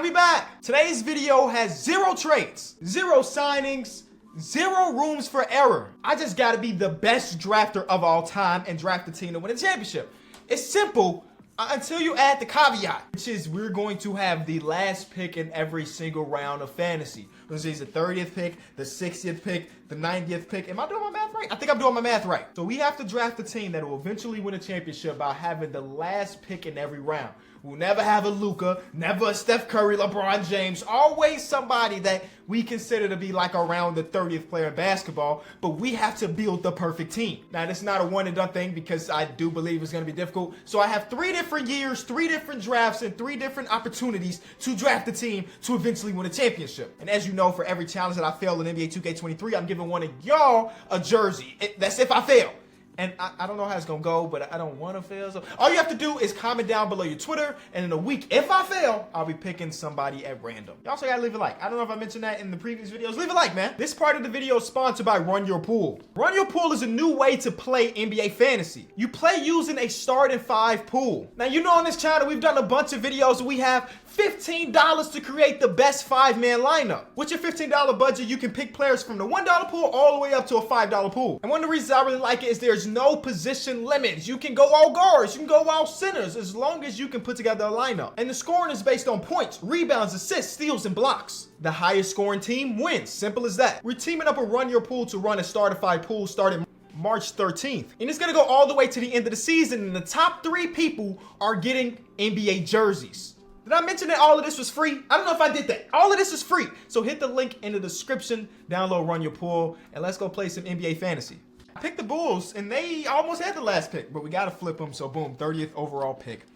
And we back. Today's video has 0 trades, 0 signings, 0 rooms for error. I just gotta be the best drafter of all time and draft the team to win a championship. It's simple until you add the caveat, which is we're going to have the last pick in every single round of fantasy. This is the 30th pick, the 60th pick, the 90th pick. Am I doing my math right? I think I'm doing my math right. So we have to draft a team that will eventually win a championship by having the last pick in every round. We'll never have a Luka, never a Steph Curry, LeBron James, always somebody that we consider to be like around the 30th player in basketball, but we have to build the perfect team. Now, this is not a one and done thing because I do believe it's going to be difficult. So I have 3 different years, 3 different drafts, and 3 different opportunities to draft a team to eventually win a championship. And as you know, for every challenge that I fail in NBA 2K23, I'm giving one of y'all a jersey. That's if I fail. And I don't know how it's going to go, but I don't want to fail. So all you have to do is comment down below your Twitter. And in a week, if I fail, I'll be picking somebody at random. You also got to leave a like. I don't know if I mentioned that in the previous videos. Leave a like, man. This part of the video is sponsored by Run Your Pool. Run Your Pool is a new way to play NBA fantasy. You play using a starting 5 pool. Now, you know on this channel, we've done a bunch of videos where we have $15 to create the best 5-man lineup. With your $15 budget, you can pick players from the $1 pool all the way up to a $5 pool. And one of the reasons I really like it is there's no position limits. You can go all guards, you can go all centers, as long as you can put together a lineup. And the scoring is based on points, rebounds, assists, steals, and blocks. The highest scoring team wins. Simple as that. We're teaming up with Run Your Pool to run a starter-5 pool starting March 13th. And it's gonna go all the way to the end of the season, and the top 3 people are getting NBA jerseys. Did I mention that all of this was free? I don't know if I did that. All of this is free. So hit the link in the description, download Run Your Pool, and let's go play some NBA fantasy. I picked the Bulls, and they almost had the last pick, but we got to flip them. So boom, 30th overall pick.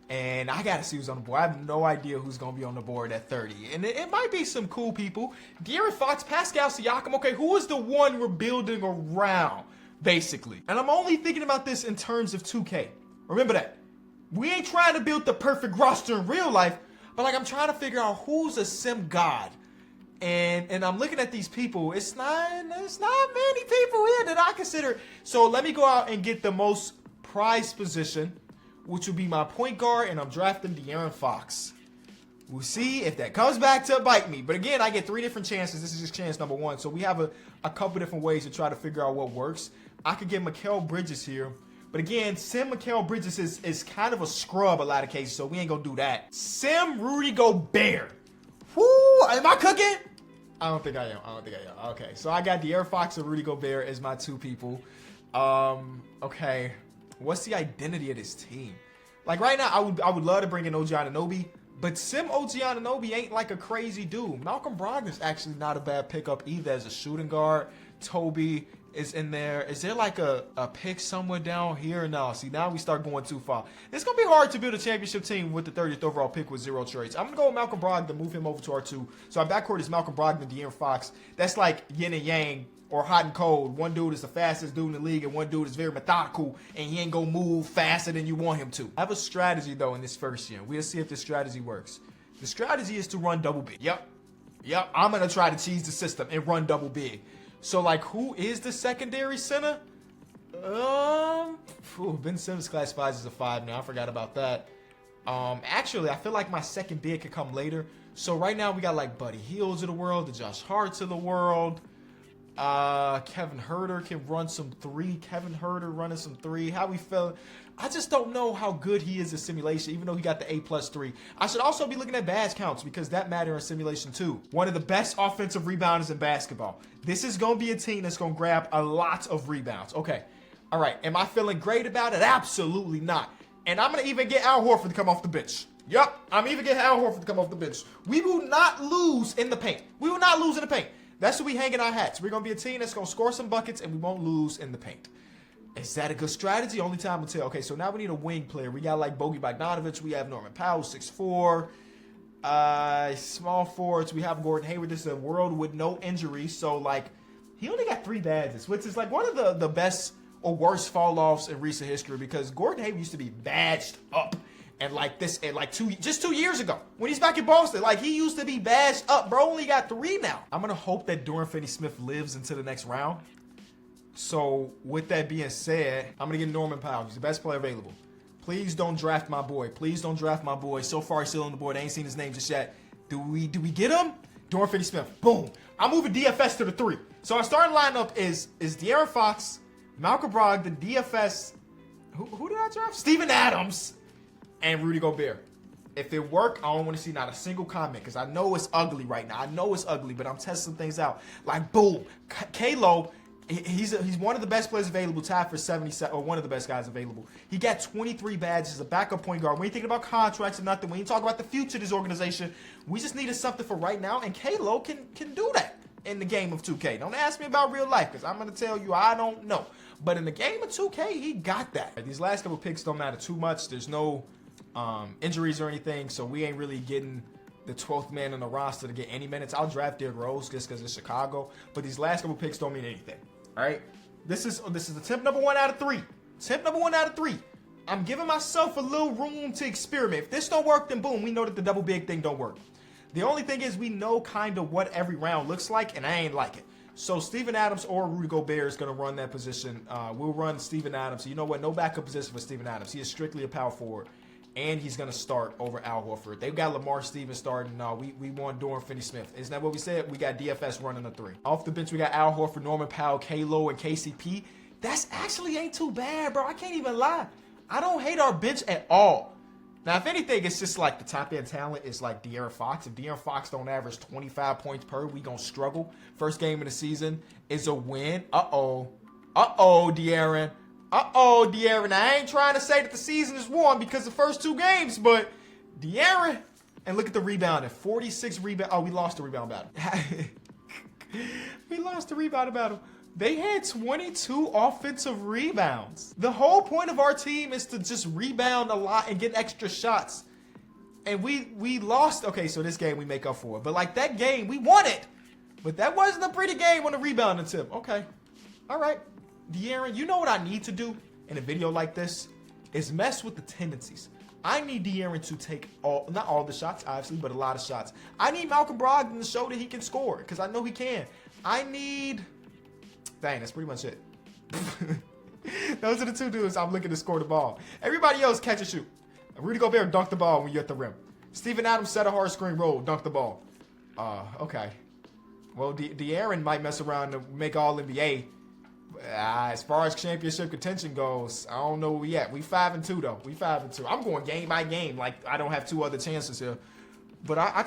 And I got to see who's on the board. I have no idea who's going to be on the board at 30. And it might be some cool people. De'Aaron Fox, Pascal Siakam. Okay, who is the one we're building around, basically? And I'm only thinking about this in terms of 2K. Remember that. We ain't trying to build the perfect roster in real life, but like I'm trying to figure out who's a sim god. And I'm looking at these people. It's not many people here that I consider. So let me go out and get the most prized position, which will be my point guard, and I'm drafting De'Aaron Fox. We'll see if that comes back to bite me. But again, I get 3 different chances. This is just chance number 1. So we have a couple different ways to try to figure out what works. I could get Mikal Bridges here. But again, Sim Mikal Bridges is kind of a scrub a lot of cases, so we ain't gonna do that. Sim Rudy Gobert. Whoo, am I cooking? I don't think I am. Okay, so I got De'Aaron Fox and Rudy Gobert as my 2 people. Okay, what's the identity of this team? Like right now, I would love to bring in OG Anunoby, but Sim OG Anunoby ain't like a crazy dude. Malcolm Brogdon's actually not a bad pickup either as a shooting guard. Toby is in there. Is there like a pick somewhere down here? No. See, now we start going too far. It's going to be hard to build a championship team with the 30th overall pick with 0 trades. I'm going to go with Malcolm Brogdon, move him over to R2. So our backcourt is Malcolm Brogdon and De'Aaron Fox. That's like yin and yang or hot and cold. One dude is the fastest dude in the league and one dude is very methodical and he ain't going to move faster than you want him to. I have a strategy though in this first year. We'll see if this strategy works. The strategy is to run double big. Yep. I'm going to try to cheese the system and run double big. So, like, who is the secondary center? Ben Simmons classifies as a 5 now. I forgot about that. Actually, I feel like my second big could come later. So, right now, we got, like, Buddy Hields of the world, the Josh Harts of the world. Kevin Huerter can run some 3. Kevin Huerter running some 3. How we feeling? I just don't know how good he is in simulation, even though he got the A+3. I should also be looking at badge counts because that matters in simulation too. One of the best offensive rebounders in basketball. This is going to be a team that's going to grab a lot of rebounds. Okay. All right. Am I feeling great about it? Absolutely not. And I'm going to even get Al Horford to come off the bench. Yup. I'm even getting Al Horford to come off the bench. We will not lose in the paint. We will not lose in the paint. That's what we hang in our hats. We're going to be a team that's going to score some buckets and we won't lose in the paint. Is that a good strategy? Only time will tell. Okay, so now we need a wing player. We got like Bogey Bogdanovic. We have Norman Powell, 6'4". Small forwards. We have Gordon Hayward. This is a world with no injuries. So, like, he only got 3 badges, which is like one of the best or worst fall-offs in recent history because Gordon Hayward used to be badged up. And like this, and like 2 years ago, when he's back in Boston, like he used to be badged up, bro. Only got 3 now. I'm gonna hope that Dorian Finney-Smith lives into the next round. So with that being said, I'm gonna get Norman Powell. He's the best player available. Please don't draft my boy. Please don't draft my boy. So far, he's still on the board. I ain't seen his name just yet. Do we get him? Dorian Finney-Smith. Boom. I'm moving DFS to the 3. So our starting lineup is De'Aaron Fox, Malcolm Brogdon, DFS. Who did I draft? Steven Adams and Rudy Gobert. If it work, I don't want to see not a single comment because I know it's ugly right now. I know it's ugly, but I'm testing things out. Like, boom. Kalo, he's one of the best players available, tied for 77, or one of the best guys available. He got 23 badges as a backup point guard. We ain't thinking about contracts or nothing. We ain't talking about the future of this organization. We just needed something for right now, and Kalo can do that in the game of 2K. Don't ask me about real life because I'm going to tell you I don't know. But in the game of 2K, he got that. These last couple picks don't matter too much. There's no injuries or anything, so we ain't really getting the 12th man on the roster to get any minutes. I'll draft Derrick Rose just because it's Chicago, but these last couple picks don't mean anything. All right, this is the tip number 1 out of 3. Tip number 1 out of 3. I'm giving myself a little room to experiment. If this don't work, then boom, we know that the double big thing don't work. The only thing is we know kind of what every round looks like, and I ain't like it. So Steven Adams or Rudy Gobert is going to run that position. We'll run Steven Adams. You know what? No backup position for Steven Adams. He is strictly a power forward. And he's going to start over Al Horford. They've got Lamar Stevens starting. We want Dorian Finney-Smith. Isn't that what we said? We got DFS running a 3. Off the bench, we got Al Horford, Norman Powell, Kalo, and KCP. That's actually ain't too bad, bro. I can't even lie. I don't hate our bench at all. Now, if anything, it's just like the top-end talent is like De'Aaron Fox. If De'Aaron Fox don't average 25 points per, we going to struggle. First game of the season is a win. Uh-oh, De'Aaron. De'Aaron. I ain't trying to say that the season is won because the first 2 games, but De'Aaron. And look at the rebounding. 46 rebound. Oh, we lost the rebound battle. We lost the rebound battle. They had 22 offensive rebounds. The whole point of our team is to just rebound a lot and get extra shots. And we lost. Okay, so this game we make up for it. But like that game, we won it. But that wasn't a pretty game on the rebounding tip. Okay. All right. De'Aaron, you know what I need to do in a video like this is mess with the tendencies. I need De'Aaron to take not all the shots, obviously, but a lot of shots. I need Malcolm Brogdon to show that he can score because I know he can. Dang, that's pretty much it. Those are the 2 dudes I'm looking to score the ball. Everybody else catch and shoot. Rudy Gobert dunk the ball when you're at the rim. Steven Adams set a hard screen roll, dunk the ball. Okay. Well, De'Aaron might mess around to make All-NBA. As far as championship contention goes, I don't know where we at. We 5-2 though. We 5-2. I'm going game by game. Like I don't have 2 other chances here. But I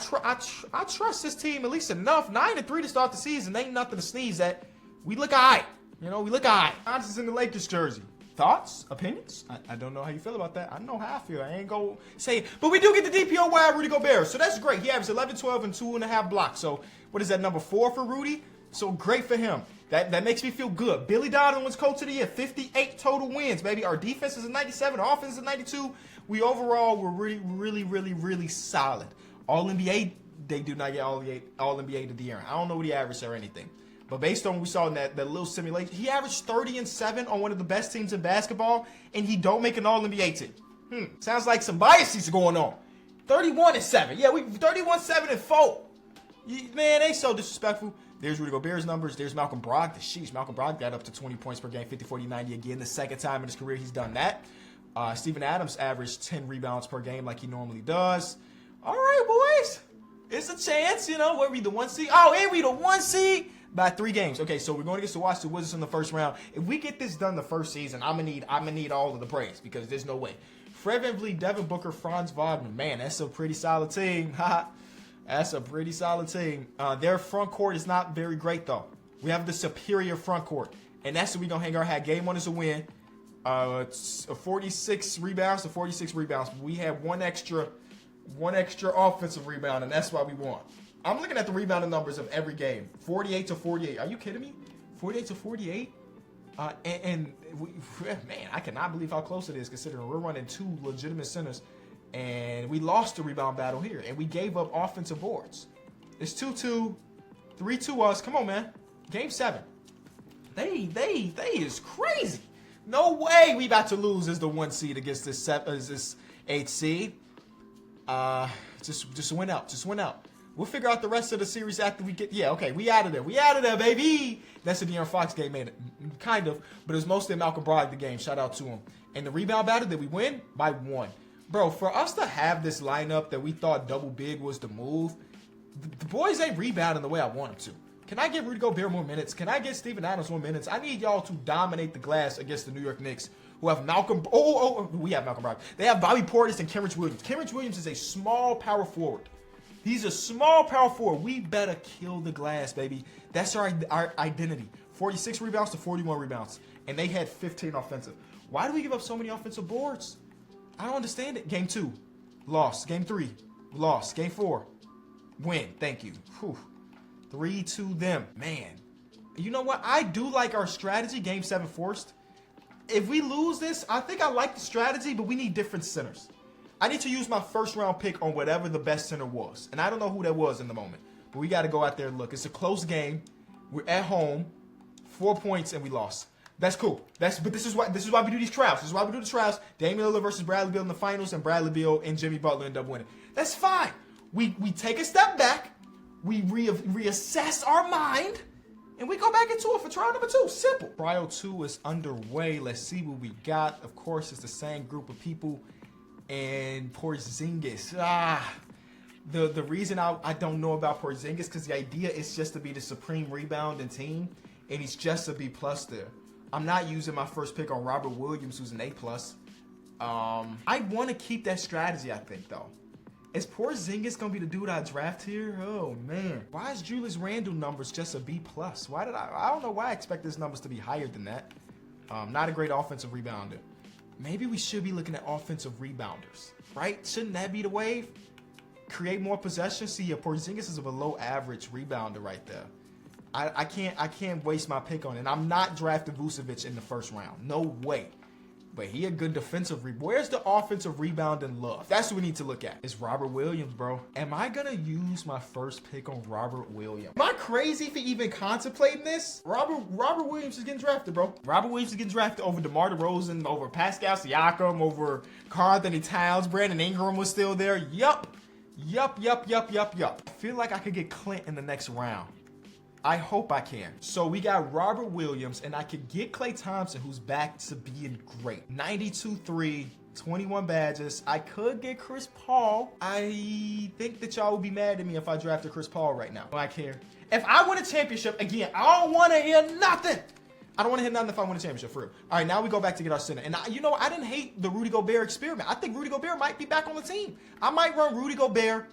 trust this team at least enough. 9-3 to start the season. Ain't nothing to sneeze at. We look alright. You know, we look alright. Johnson's in the Lakers jersey. Thoughts? Opinions? I don't know how you feel about that. I know how I feel. I ain't gonna say it. But we do get the DPOY Rudy Gobert. So that's great. He averaged 11, 12, and 2.5 blocks. So what is that, number 4 for Rudy? So great for him. That makes me feel good. Billy Donovan was coach of the year. 58 total wins, baby. Our defense is a 97. Our offense is a 92. We overall were really solid. All-NBA, they do not get All-NBA to De'Aaron. I don't know what he averaged or anything. But based on what we saw in that little simulation, he averaged 30-7 on one of the best teams in basketball, and he don't make an All-NBA team. Sounds like some biases going on. 31-7. Yeah, we 31-7-4. Man, they so disrespectful. There's Rudy Gobert's numbers. There's Malcolm Brogdon. Sheesh, Malcolm Brogdon got up to 20 points per game, 50, 40, 90 again. The second time in his career he's done that. Steven Adams averaged 10 rebounds per game like he normally does. All right, boys. It's a chance, you know. Where we the 1 seed? Oh, and we the 1 seed by 3 games. Okay, so we're going against the Washington Wizards in the first round. If we get this done the first season, I'm gonna need all of the praise because there's no way. Fred VanVleet, Devin Booker, Franz Wagner. Man, that's a pretty solid team. That's a pretty solid team. Their front court is not very great, though. We have the superior front court. And that's what we're going to hang our hat. Game 1 is a win. It's 46 rebounds to 46 rebounds. We have one extra offensive rebound, and that's why we won. I'm looking at the rebounding numbers of every game. 48 to 48. Are you kidding me? 48 to 48? Man, I cannot believe how close it is considering we're running 2 legitimate centers. And we lost the rebound battle here. And we gave up offensive boards. It's 2-2. 3-2 us. Come on, man. Game 7. They is crazy. No way we about to lose as the 1 seed against this 8 seed. Just win out. Just win out. We'll figure out the rest of the series after we get... Yeah, okay. We out of there. We out of there, baby. That's the De'Aaron Fox game, man. Kind of. But it was mostly a Malcolm Brogdon game. Shout out to him. And the rebound battle, did we win? By 1. Bro, for us to have this lineup that we thought double big was the move, the boys ain't rebounding the way I want them to. Can I give Rudy Gobert more minutes? Can I get Steven Adams more minutes? I need y'all to dominate the glass against the New York Knicks, who have Malcolm. We have Malcolm Brogdon. They have Bobby Portis and Kenrich Williams. Kenrich Williams is a small power forward. He's a small power forward. We better kill the glass, baby. That's our identity. 46 rebounds to 41 rebounds. And they had 15 offensive. Why do we give up so many offensive boards? I don't understand it. Game 2, lost. Game 3, lost. Game 4, win. Thank you. Whew. 3-2 them. Man. You know what? I do like our strategy. Game 7 forced. If we lose this, I think I like the strategy, but we need different centers. I need to use my first round pick on whatever the best center was. And I don't know who that was in the moment. But we got to go out there and look. It's a close game. We're at home. 4 points and we lost. That's cool. But this is why we do these trials. This is why we do the trials. Damian Lillard versus Bradley Beal in the finals, and Bradley Beal and Jimmy Butler end up winning. That's fine. We take a step back. We reassess our mind. And we go back into it for trial number 2. Simple. Trial 2 is underway. Let's see what we got. Of course, it's the same group of people. And Porzingis. The reason I don't know about Porzingis, because the idea is just to be the supreme rebounding team. And he's just a B+ there. I'm not using my first pick on Robert Williams, who's an A+. I want to keep that strategy, I think, though. Is Porzingis going to be the dude I draft here? Oh, man. Why is Julius Randle numbers just a B+? Why did I don't know why I expect his numbers to be higher than that. Not a great offensive rebounder. Maybe we should be looking at offensive rebounders, right? Shouldn't that be the wave? Create more possession. See, Porzingis is a below average rebounder right there. I can't waste my pick on it. And I'm not drafting Vucevic in the first round. No way. But he a good defensive rebounder. Where's the offensive rebound and love? That's what we need to look at. It's Robert Williams, bro. Am I going to use my first pick on Robert Williams? Am I crazy for even contemplating this? Robert Williams is getting drafted, bro. Robert Williams is getting drafted over DeMar DeRozan, over Pascal Siakam, over Karl-Anthony Towns. Brandon Ingram was still there. Yup. I feel like I could get Clint in the next round. I hope I can. So we got Robert Williams, and I could get Klay Thompson, who's back to being great. 92-3, 21 badges. I could get Chris Paul. I think that y'all would be mad at me if I drafted Chris Paul right now. I care. If I win a championship, again, I don't want to hear nothing. I don't want to hear nothing if I win a championship, for real. All right, now we go back to get our center. And I didn't hate the Rudy Gobert experiment. I think Rudy Gobert might be back on the team. I might run Rudy Gobert,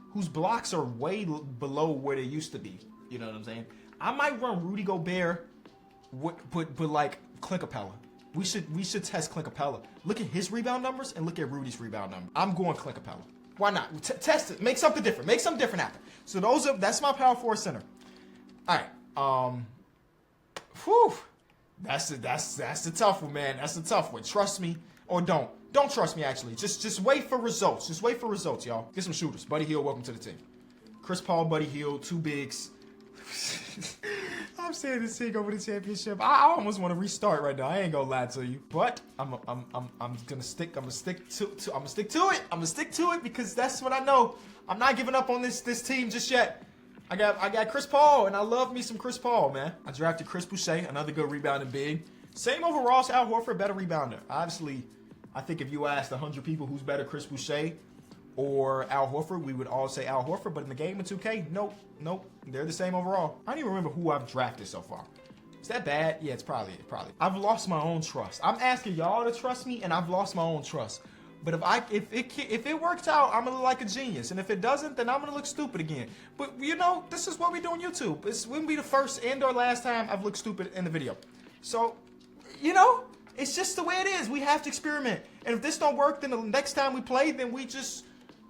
whose blocks are way below where they used to be. You know what I'm saying? I might run Rudy Gobert, but like Clint Capella. We should test Clint Capella. Look at his rebound numbers and look at Rudy's rebound number. I'm going Clint Capella. Why not? Test it. Make something different. Make something different happen. So that's my power forward center. All right. Whew. That's the tough one, man. That's the tough one. Trust me or don't. Don't trust me, actually. Just wait for results. Just wait for results, y'all. Get some shooters. Buddy Hield, welcome to the team. Chris Paul, Buddy Hield, 2 bigs. I'm saying this thing over the championship. I almost want to restart right now. I ain't gonna lie to you, but I'm gonna stick to it because that's what I know. I'm not giving up on this team just yet. I got Chris Paul, and I love me some Chris Paul, man. I drafted Chris Boucher, another good rebounding big. Same overall as Al Horford, better rebounder. Obviously, I think if you asked 100 people who's better, Chris Boucher or Al Horford, we would all say Al Horford, but in the game of 2K, nope. They're the same overall. I don't even remember who I've drafted so far. Is that bad? Yeah, it's probably. I've lost my own trust. I'm asking y'all to trust me, and I've lost my own trust. But if it works out, I'm gonna look like a genius, and if it doesn't, then I'm gonna look stupid again. But this is what we do on YouTube. This wouldn't be the first and or last time I've looked stupid in the video. So, it's just the way it is. We have to experiment, and if this don't work, then the next time we play, then we just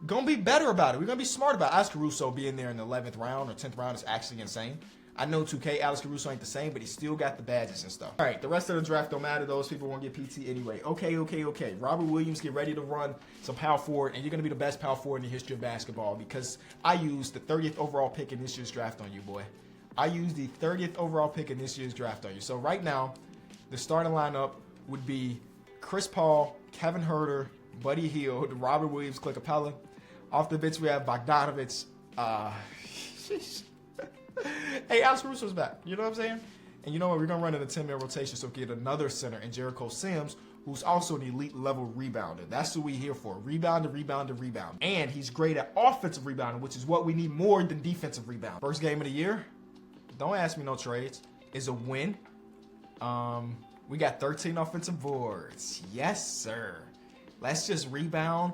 gonna be better about it. We're gonna be smart about it. Alex Caruso being there in the 11th round or 10th round is actually insane. I know 2K, Alex Caruso ain't the same, but he still got the badges and stuff. All right, the rest of the draft don't matter. Those people won't get PT anyway. Okay. Robert Williams, get ready to run some power forward, and you're gonna be the best power forward in the history of basketball because I used the 30th overall pick in this year's draft on you, boy. I used the 30th overall pick in this year's draft on you. So right now, the starting lineup would be Chris Paul, Kevin Huerter, Buddy Hield, Robert Williams, Clint Capella. Off the bench, we have Bogdanovich. Hey, Alex Caruso's back. You know what I'm saying? And you know what? We're going to run in a 10-man rotation, so get another center in Jericho Sims, who's also an elite level rebounder. That's what we here for. Rebounder. And he's great at offensive rebounding, which is what we need more than defensive rebound. First game of the year, don't ask me no trades, is a win. We got 13 offensive boards. Yes, sir. Let's just rebound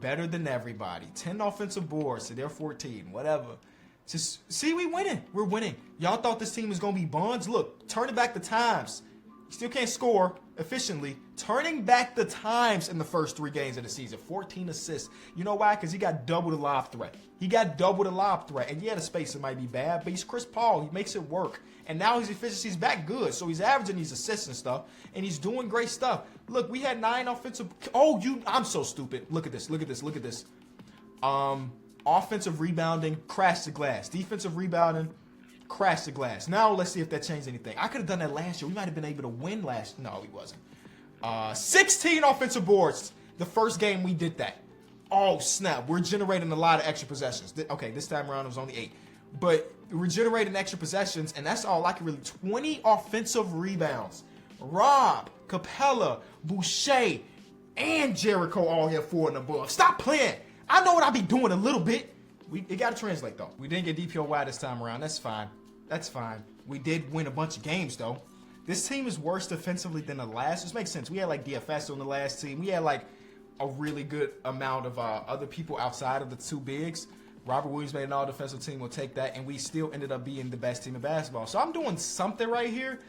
better than everybody. 10 offensive boards, so they're 14, whatever. Just see, we winning. We're winning. Y'all thought this team was going to be buns? Look, turning back the times. Still can't score efficiently. Turning back the times in the first 3 games of the season. 14 assists. You know why? Because he got double the lob threat. And yeah, the spacing might be bad, but he's Chris Paul. He makes it work. And now his efficiency's back good. So he's averaging these assists and stuff. And he's doing great stuff. Look, we had 9 offensive. I'm so stupid. Look at this. Offensive rebounding, crash the glass. Defensive rebounding, crash the glass. Now let's see if that changed anything. I could have done that last year. We might have been able to win last. No, we wasn't. 16 offensive boards. The first game we did that. Oh, snap. We're generating a lot of extra possessions. Okay, this time around it was only 8. But we're generating extra possessions, and that's all I can really. 20 offensive rebounds. Rob, Capella, Boucher, and Jericho all here 4 and above. Stop playing. I know what I be doing a little bit. It got to translate, though. We didn't get DPOY this time around. That's fine. We did win a bunch of games, though. This team is worse defensively than the last. This makes sense. We had, like, DFS on the last team. We had, like, a really good amount of other people outside of the 2 bigs. Robert Williams made an all-defensive team. We'll take that. And we still ended up being the best team in basketball. So I'm doing something right here.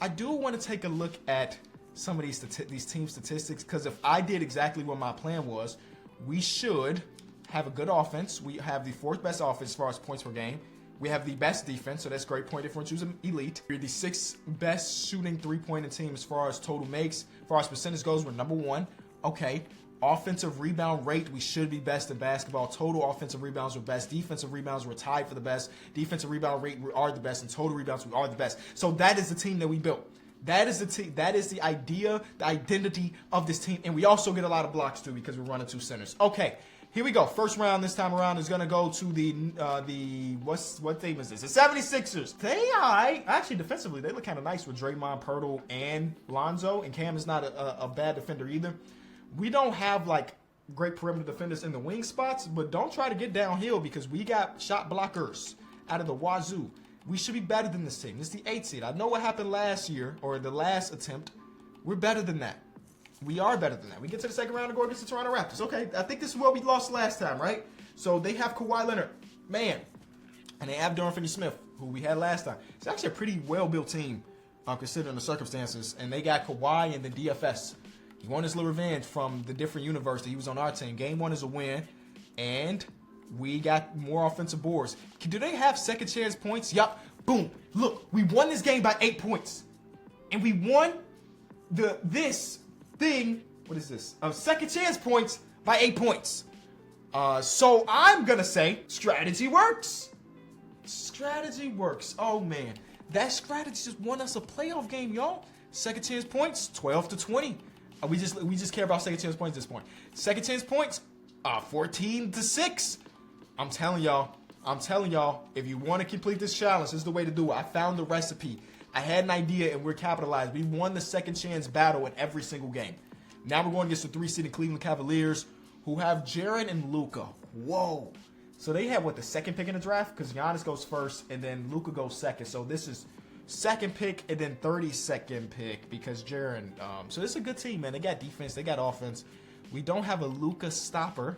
I do want to take a look at some of these team statistics, because if I did exactly what my plan was, we should have a good offense. We have the 4th best offense as far as points per game. We have the best defense, so that's great. Point differential is elite. We're the 6th best shooting 3-pointing team as far as total makes. As far as percentage goes, we're number 1. Okay. Offensive rebound rate, we should be best in basketball. Total offensive rebounds, we're best. Defensive rebounds, we're tied for the best. Defensive rebound rate, we are the best. And total rebounds, we are the best. So that is the team that we built. That is the team. That is the idea, the identity of this team. And we also get a lot of blocks too because we're running 2 centers. Okay, here we go. First round this time around is gonna go to the what team is this? The 76ers. They actually defensively they look kind of nice with Draymond, Pirtle, and Lonzo. And Cam is not a bad defender either. We don't have like great perimeter defenders in the wing spots, but don't try to get downhill because we got shot blockers out of the wazoo. We should be better than this team. This is the 8th seed. I know what happened last year, or the last attempt. We're better than that. We are better than that. We get to the second round and go against the Toronto Raptors. Okay, I think this is where we lost last time, right? So they have Kawhi Leonard, man, and they have Dorian Finney-Smith, who we had last time. It's actually a pretty well-built team, considering the circumstances. And they got Kawhi and the DFS. He won his little revenge from the different universe that he was on our team. Game 1 is a win, and we got more offensive boards. Do they have second chance points? Yup. Boom. Look, we won this game by 8 points. And we won this thing, what is this? Second chance points by 8 points. So I'm going to say strategy works. Strategy works. Oh, man. That strategy just won us a playoff game, y'all. Second chance points, 12-20. We just care about second chance points at this point. Second chance points, 14-6. I'm telling y'all, if you want to complete this challenge, this is the way to do it. I found the recipe. I had an idea, and we're capitalized. We won the second chance battle in every single game. Now we're going against the 3-seeded Cleveland Cavaliers, who have Jaren and Luka. Whoa. So they have, the second pick in the draft? Because Giannis goes first, and then Luka goes second. So this is second pick and then 32nd pick because Jaren. So this is a good team, man. They got defense. They got offense. We don't have a Luka stopper.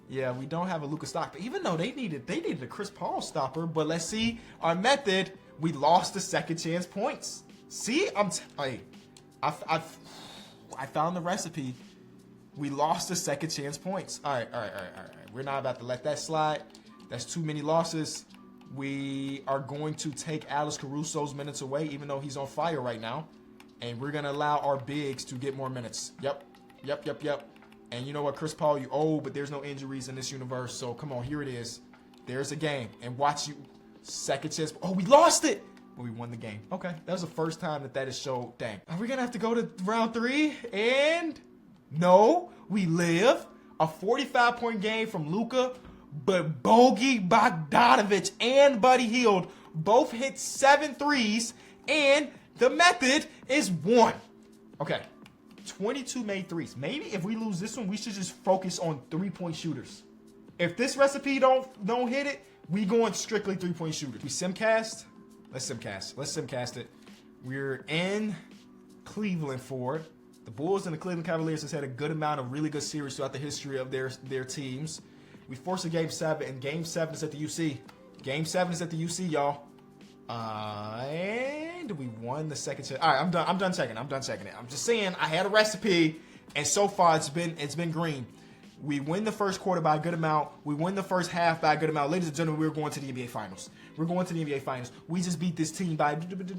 Yeah, we don't have a Luka stopper. Even though they needed a Chris Paul stopper. But let's see our method. We lost the second chance points. See, I found the recipe. We lost the second chance points. All right. We're not about to let that slide. That's too many losses. We are going to take Alex Caruso's minutes away, even though he's on fire right now. And we're going to allow our bigs to get more minutes. Yep. And you know what, Chris Paul, you old, but there's no injuries in this universe. So come on, here it is. There's a game. And watch you. Second chance. Oh, we lost it. But we won the game. Okay. That was the first time that is showed. Dang. Are we going to have to go to round 3? And no, we live. A 45-point game from Luka. But Bogey Bogdanovic and Buddy Hield both hit 7 threes, and the method is 1. Okay. 22 made threes. Maybe if we lose this one, we should just focus on 3-point shooters. If this recipe don't hit it, we going strictly 3-point shooters. We simcast? Let's simcast it. We're in Cleveland for it. The Bulls and the Cleveland Cavaliers has had a good amount of really good series throughout the history of their teams. We forced a Game 7, and Game 7 is at the UC. Game 7 is at the UC, y'all. And we won the second check. All right, I'm done checking it. I'm just saying I had a recipe, and so far it's been green. We win the first quarter by a good amount. We win the first half by a good amount. Ladies and gentlemen, we're going to the NBA Finals. We just beat this team by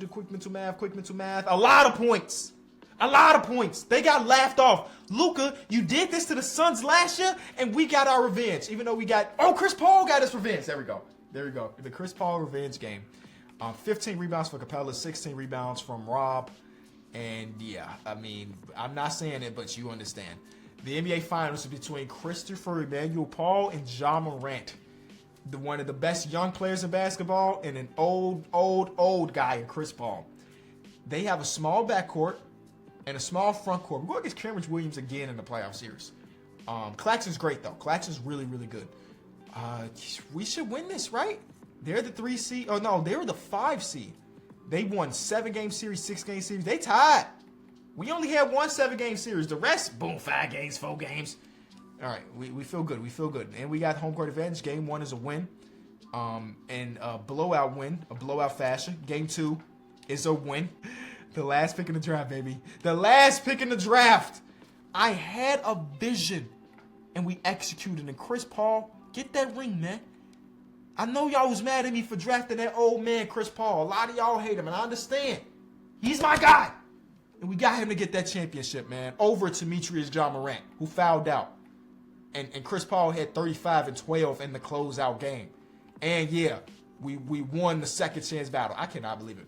quick mental math. A lot of points. They got laughed off. Luka, you did this to the Suns last year, and we got our revenge. Even though Chris Paul got his revenge. There we go. The Chris Paul revenge game. 15 rebounds for Capella, 16 rebounds from Rob. And yeah, I mean, I'm not saying it, but you understand. The NBA Finals is between Christopher Emmanuel Paul and Ja Morant. One of the best young players in basketball and an old guy in Chris Paul. They have a small backcourt and a small front court. We're going against Cambridge Williams again in the playoff series. Claxton's great, though. Claxton's really, really good. We should win this, right? They're the 3 seed. Oh, no, they were the 5 seed. They won 7-game series, 6-game series. They tied. We only had one 7-game series. The rest, boom, 5 games, 4 games. All right, we feel good. And we got home court advantage. Game 1 is a win. And a blowout win, a blowout fashion. Game 2 is a win. The last pick in the draft, baby. The last pick in the draft. I had a vision, and we executed. And Chris Paul, get that ring, man. I know y'all was mad at me for drafting that old man, Chris Paul. A lot of y'all hate him, and I understand. He's my guy. And we got him to get that championship, man, over Demetrius Ja Morant, who fouled out. And Chris Paul had 35 and 12 in the closeout game. And yeah, we won the second chance battle. I cannot believe it.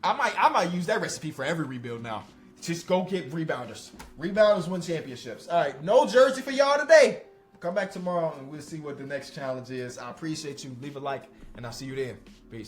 I might use that recipe for every rebuild now. Just go get rebounders. Rebounders win championships. All right, no jersey for y'all today. Come back tomorrow and we'll see what the next challenge is. I appreciate you. Leave a like, and I'll see you then. Peace.